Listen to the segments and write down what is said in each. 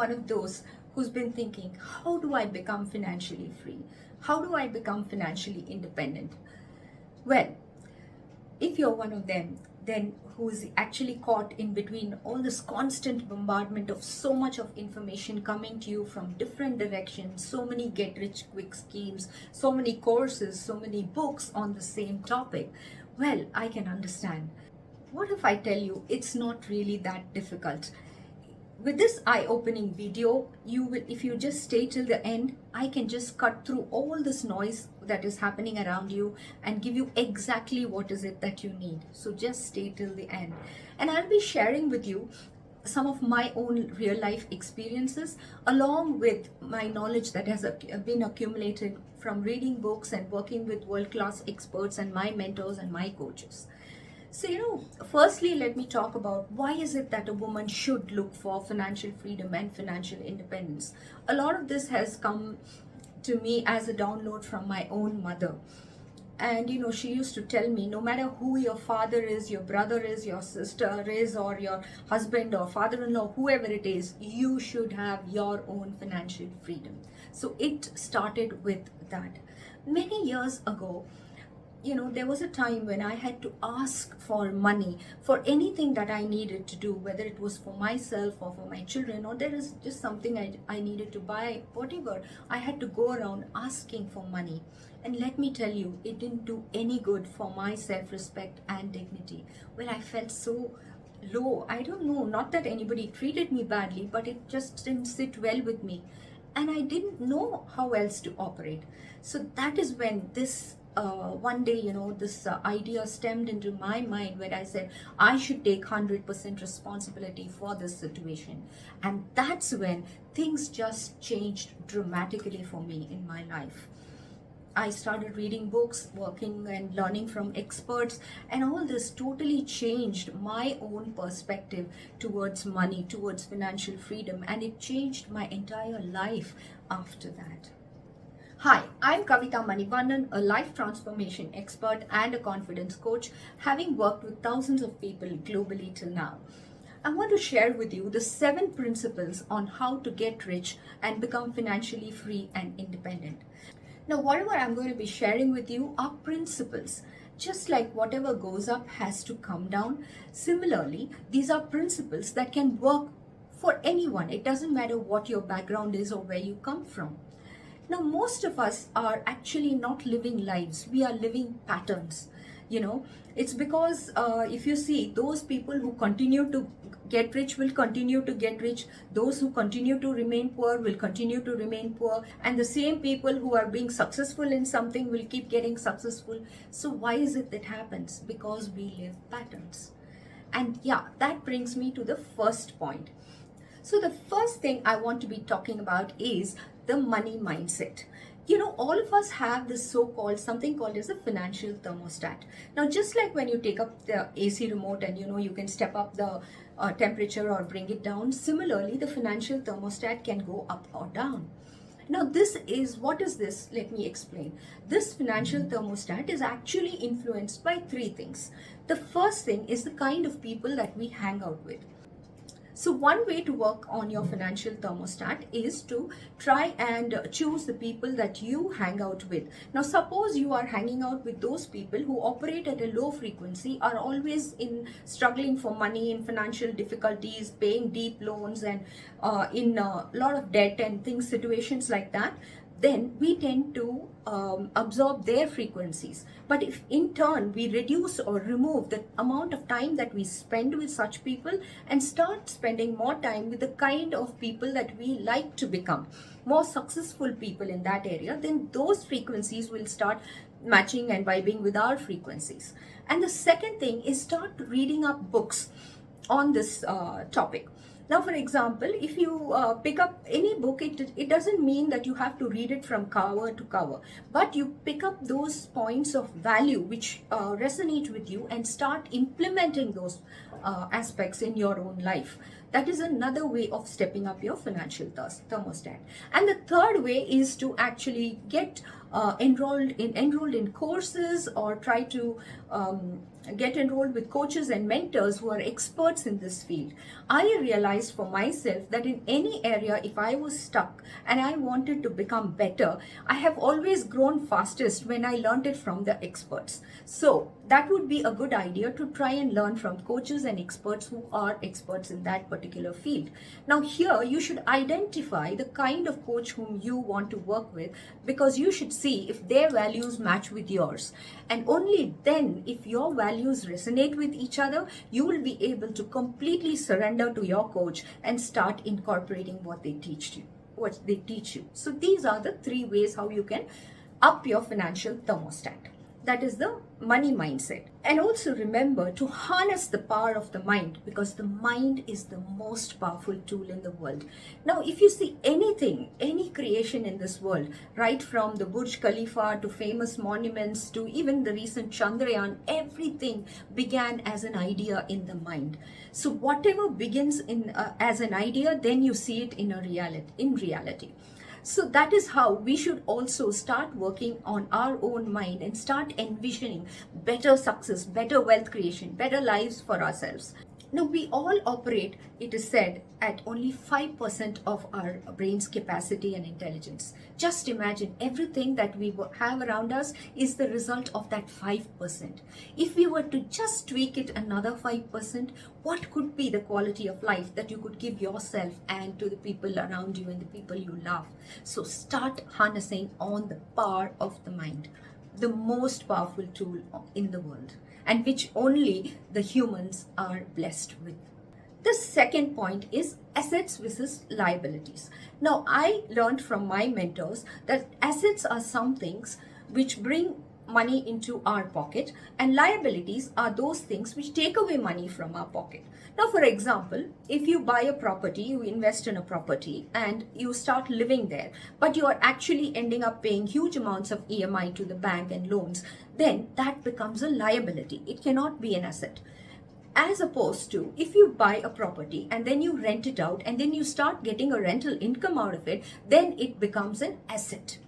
one of those who's been thinking, how do I become financially free? How do I become financially independent? Well, if you're one of them, then who's actually caught in between all this constant bombardment of so much of information coming to you from different directions, so many get rich quick schemes, so many courses, so many books on the same topic, well, I can understand. What if I tell you it's not really that difficult? With this eye-opening video, you will, if you just stay till the end, I can just cut through all this noise that is happening around you and give you exactly what is it that you need. So just stay till the end. And I'll be sharing with you some of my own real life experiences along with my knowledge that has been accumulated from reading books and working with world-class experts and my mentors and my coaches. So, firstly, let me talk about why is it that a woman should look for financial freedom and financial independence. A lot of this has come to me as a download from my own mother. And she used to tell me, no matter who your father is, your brother is, your sister is, or your husband or father-in-law, whoever it is, you should have your own financial freedom. So it started with that. Many years ago, there was a time when I had to ask for money for anything that I needed to do, whether it was for myself or for my children, or there is just something I needed to buy, whatever. I had to go around asking for money. And let me tell you, it didn't do any good for my self-respect and dignity. Well, I felt so low. I don't know, not that anybody treated me badly, but it just didn't sit well with me. And I didn't know how else to operate. So that is when this one day, this idea stemmed into my mind where I said, I should take 100% responsibility for this situation. And that's when things just changed dramatically for me in my life. I started reading books, working and learning from experts, and all this totally changed my own perspective towards money, towards financial freedom, and it changed my entire life after that. Hi, I'm Kavita Manivannan, a life transformation expert and a confidence coach, having worked with thousands of people globally till now. I want to share with you the 7 principles on how to get rich and become financially free and independent. Now, whatever I'm going to be sharing with you are principles. Just like whatever goes up has to come down, similarly, these are principles that can work for anyone. It doesn't matter what your background is or where you come from. Now, most of us are actually not living lives. We are living patterns. It's because if you see, those people who continue to get rich will continue to get rich. Those who continue to remain poor will continue to remain poor. And the same people who are being successful in something will keep getting successful. So why is it that happens? Because we live patterns. And yeah, that brings me to the first point. So the first thing I want to be talking about is the money mindset. All of us have this so-called something called as a financial thermostat. Now, just like when you take up the AC remote and you can step up the temperature or bring it down, similarly, the financial thermostat can go up or down. Now, what is this? Let me explain. This financial thermostat is actually influenced by 3 things. The first thing is the kind of people that we hang out with. So one way to work on your financial thermostat is to try and choose the people that you hang out with. Now, suppose you are hanging out with those people who operate at a low frequency, are always struggling for money, in financial difficulties, paying deep loans, and in a lot of debt and situations like that. Then we tend to absorb their frequencies. But if in turn we reduce or remove the amount of time that we spend with such people and start spending more time with the kind of people that we like to become, more successful people in that area, then those frequencies will start matching and vibing with our frequencies. And the second thing is start reading up books on this topic. Now, for example, if you pick up any book, it doesn't mean that you have to read it from cover to cover, but you pick up those points of value which resonate with you and start implementing those aspects in your own life. That is another way of stepping up your financial thermostat. And the third way is to actually get enrolled in courses, or try to get enrolled with coaches and mentors who are experts in this field. I realized for myself that in any area, if I was stuck and I wanted to become better, I have always grown fastest when I learned it from the experts. So that would be a good idea to try and learn from coaches and experts who are experts in that particular field. Now here you should identify the kind of coach whom you want to work with, because you should see if their values match with yours. And only then, if your values resonate with each other, you will be able to completely surrender to your coach and start incorporating what they teach you. So these are the three ways how you can up your financial thermostat. That is the money mindset. And also remember to harness the power of the mind, because the mind is the most powerful tool in the world. Now, if you see anything, any creation in this world, right from the Burj Khalifa to famous monuments to even the recent Chandrayaan, everything began as an idea in the mind. So whatever begins as an idea, then you see it in reality. So that is how we should also start working on our own mind and start envisioning better success, better wealth creation, better lives for ourselves. Now, we all operate, it is said, at only 5% of our brain's capacity and intelligence. Just imagine, everything that we have around us is the result of that 5%. If we were to just tweak it another 5%, what could be the quality of life that you could give yourself and to the people around you and the people you love? So start harnessing on the power of the mind, the most powerful tool in the world, and which only the humans are blessed with. The second point is assets versus liabilities. Now, I learned from my mentors that assets are some things which bring money into our pocket, and liabilities are those things which take away money from our pocket. Now, for example, if you buy a property, you invest in a property and you start living there, but you are actually ending up paying huge amounts of EMI to the bank and loans, then that becomes a liability. It cannot be an asset. As opposed to, if you buy a property and then you rent it out and then you start getting a rental income out of it, then it becomes an asset.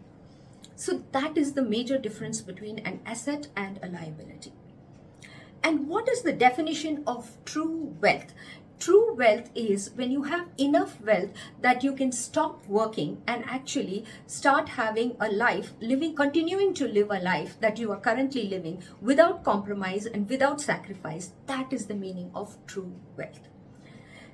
So that is the major difference between an asset and a liability. And what is the definition of true wealth? True wealth is when you have enough wealth that you can stop working and actually start having a life, continuing to live a life that you are currently living without compromise and without sacrifice. That is the meaning of true wealth.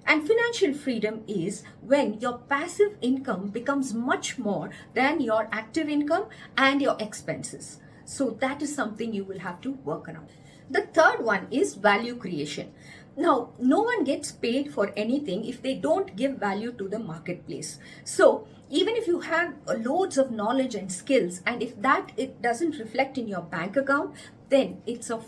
And financial freedom is when your passive income becomes much more than your active income and your expenses. So that is something you will have to work around. The third one is value creation. Now, no one gets paid for anything if they don't give value to the marketplace. So even if you have loads of knowledge and skills, and if it doesn't reflect in your bank account, then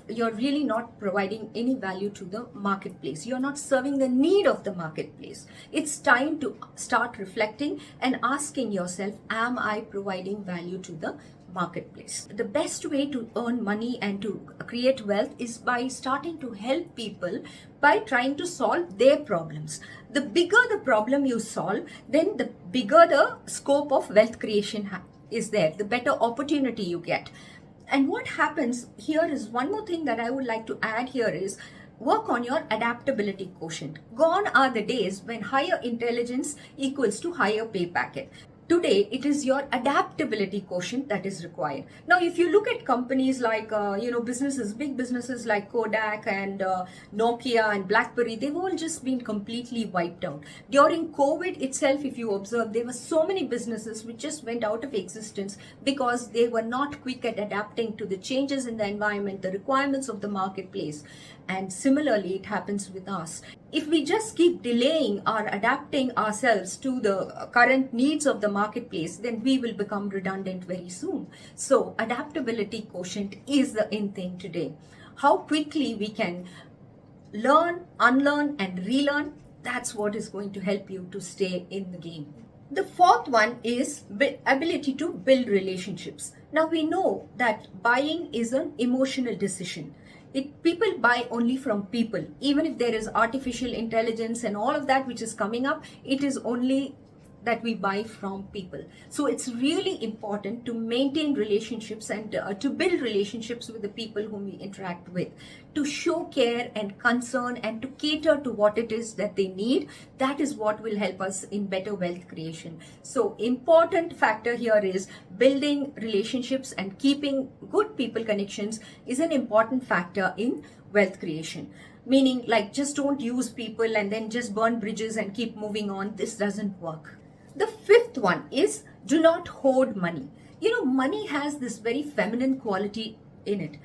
you're really not providing any value to the marketplace. You're not serving the need of the marketplace. It's time to start reflecting and asking yourself, am I providing value to the marketplace? The best way to earn money and to create wealth is by starting to help people by trying to solve their problems. The bigger the problem you solve, then the bigger the scope of wealth creation is there, the better opportunity you get. And what happens here is, one more thing that I would like to add here is, work on your adaptability quotient. Gone are the days when higher intelligence equals to higher pay packet. Today, it is your adaptability quotient that is required. Now, if you look at companies like, big businesses like Kodak and Nokia and BlackBerry, they've all just been completely wiped out. During COVID itself, if you observe, there were so many businesses which just went out of existence because they were not quick at adapting to the changes in the environment, the requirements of the marketplace. And similarly, it happens with us. If we just keep delaying or adapting ourselves to the current needs of the marketplace, then we will become redundant very soon. So adaptability quotient is the in thing today. How quickly we can learn, unlearn and relearn, that's what is going to help you to stay in the game. The fourth one is ability to build relationships. Now we know that buying is an emotional decision. People buy only from people. Even if there is artificial intelligence and all of that which is coming up, it is only that we buy from people. So it's really important to maintain relationships and to build relationships with the people whom we interact with, to show care and concern and to cater to what it is that they need. That is what will help us in better wealth creation. So important factor here is building relationships and keeping good people connections is an important factor in wealth creation. Meaning, like, just don't use people and then just burn bridges and keep moving on. This doesn't work. The fifth one is do not hoard money. Money has this very feminine quality in it.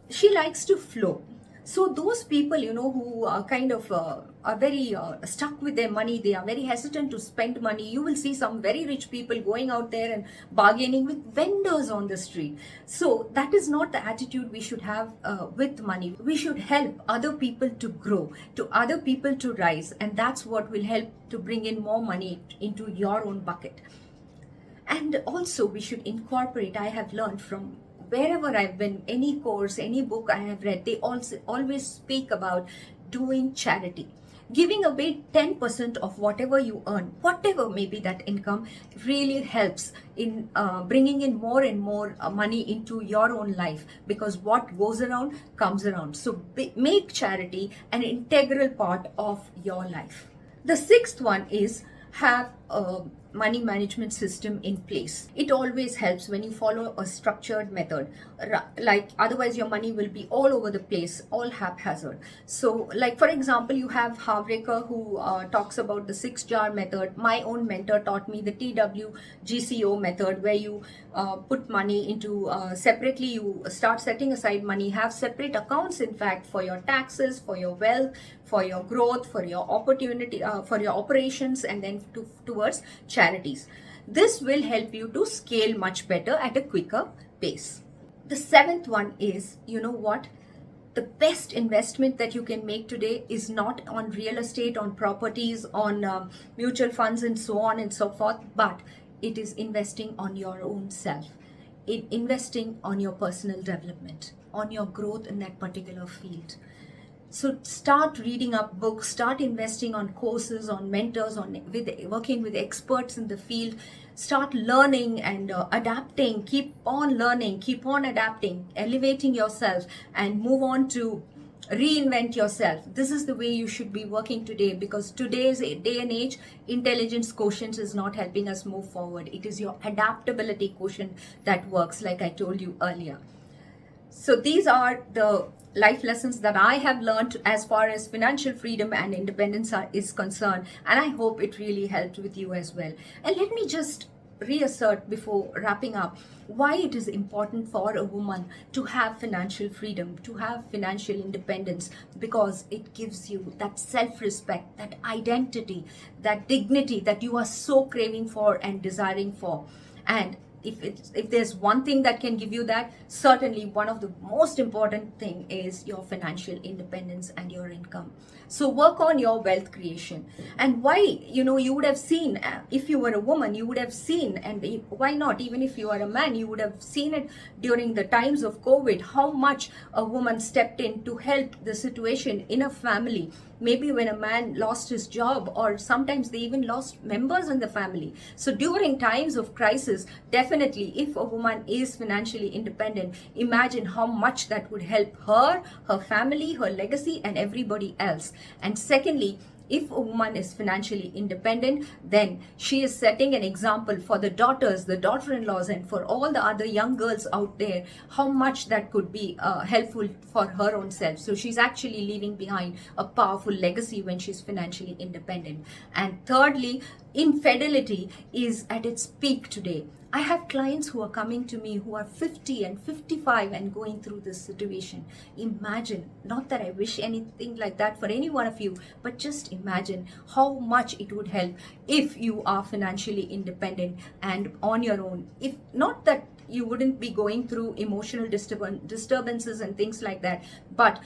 She likes to flow. So those people, who are kind of are very stuck with their money, they are very hesitant to spend money. You will see some very rich people going out there and bargaining with vendors on the street. So that is not the attitude we should have with money. We should help other people to grow, to other people to rise, and that's what will help to bring in more money into your own bucket. And also we should incorporate, I have learned from wherever I've been, any course, any book I have read, they also always speak about doing charity. Giving away 10% of whatever you earn, whatever may be that income, really helps in bringing in more and more money into your own life, because what goes around comes around. So make charity an integral part of your life. The sixth one is have a money management system in place. It always helps when you follow a structured method. Like, otherwise your money will be all over the place, all haphazard. So, like, for example, you have Havrekar who talks about the 6-jar method. My own mentor taught me the TWGCO method, where you put money into separately. You start setting aside money, have separate accounts, in fact, for your taxes, for your wealth, for your growth, for your opportunity, for your operations, and then towards charities. This will help you to scale much better at a quicker pace. The seventh one is, the best investment that you can make today is not on real estate, on properties, on mutual funds and so on and so forth, but it is investing on your own self, investing on your personal development, on your growth in that particular field. So start reading up books, start investing on courses, on mentors, working with experts in the field. Start learning and adapting. Keep on learning, keep on adapting, elevating yourself, and move on to reinvent yourself. This is the way you should be working today, because today's day and age, intelligence quotient is not helping us move forward. It is your adaptability quotient that works, like I told you earlier. So these are the life lessons that I have learned as far as financial freedom and independence is concerned, and I hope it really helped with you as well. And let me just reassert before wrapping up why it is important for a woman to have financial freedom, to have financial independence, because it gives you that self-respect, that identity, that dignity that you are so craving for and desiring for. And if there's one thing that can give you that, certainly one of the most important thing is your financial independence and your income. So work on your wealth creation. And why, you would have seen, if you were a woman, you would have seen, and why not, even if you are a man, you would have seen it during the times of COVID, how much a woman stepped in to help the situation in a family. Maybe when a man lost his job, or sometimes they even lost members in the family. So during times of crisis, definitely if a woman is financially independent, imagine how much that would help her, her family, her legacy, and everybody else. And secondly, if a woman is financially independent, then she is setting an example for the daughters, the daughter-in-laws, and for all the other young girls out there, how much that could be helpful for her own self. So she's actually leaving behind a powerful legacy when she's financially independent. And thirdly, infidelity is at its peak today. I have clients who are coming to me who are 50 and 55 and going through this situation. Imagine, not that I wish anything like that for any one of you, but just imagine how much it would help if you are financially independent and on your own. If not that you wouldn't be going through emotional disturbances and things like that, but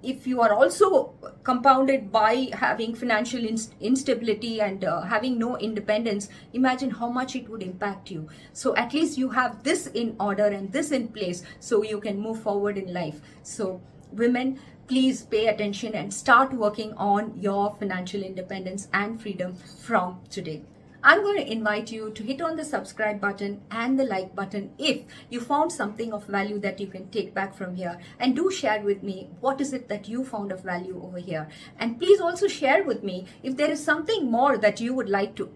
if you are also compounded by having financial instability and having no independence, imagine how much it would impact you. So at least you have this in order and this in place so you can move forward in life. So women, please pay attention and start working on your financial independence and freedom from today. I'm going to invite you to hit on the subscribe button and the like button if you found something of value that you can take back from here. And do share with me what is it that you found of value over here. And please also share with me if there is something more that you would like to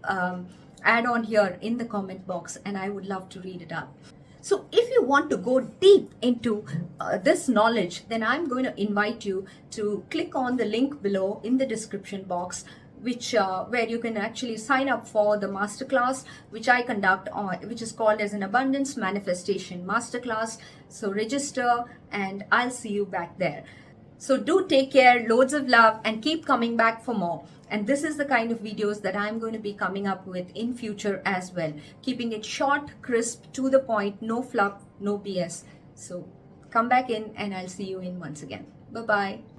add on here in the comment box, and I would love to read it up. So if you want to go deep into this knowledge, then I'm going to invite you to click on the link below in the description box, which where you can actually sign up for the masterclass which I conduct on, which is called as an Abundance Manifestation Masterclass. So register and I'll see you back there. So do take care, loads of love, and keep coming back for more. And this is the kind of videos that I'm going to be coming up with in future as well. Keeping it short, crisp, to the point, no fluff, no BS. So come back in and I'll see you in once again. Bye-bye.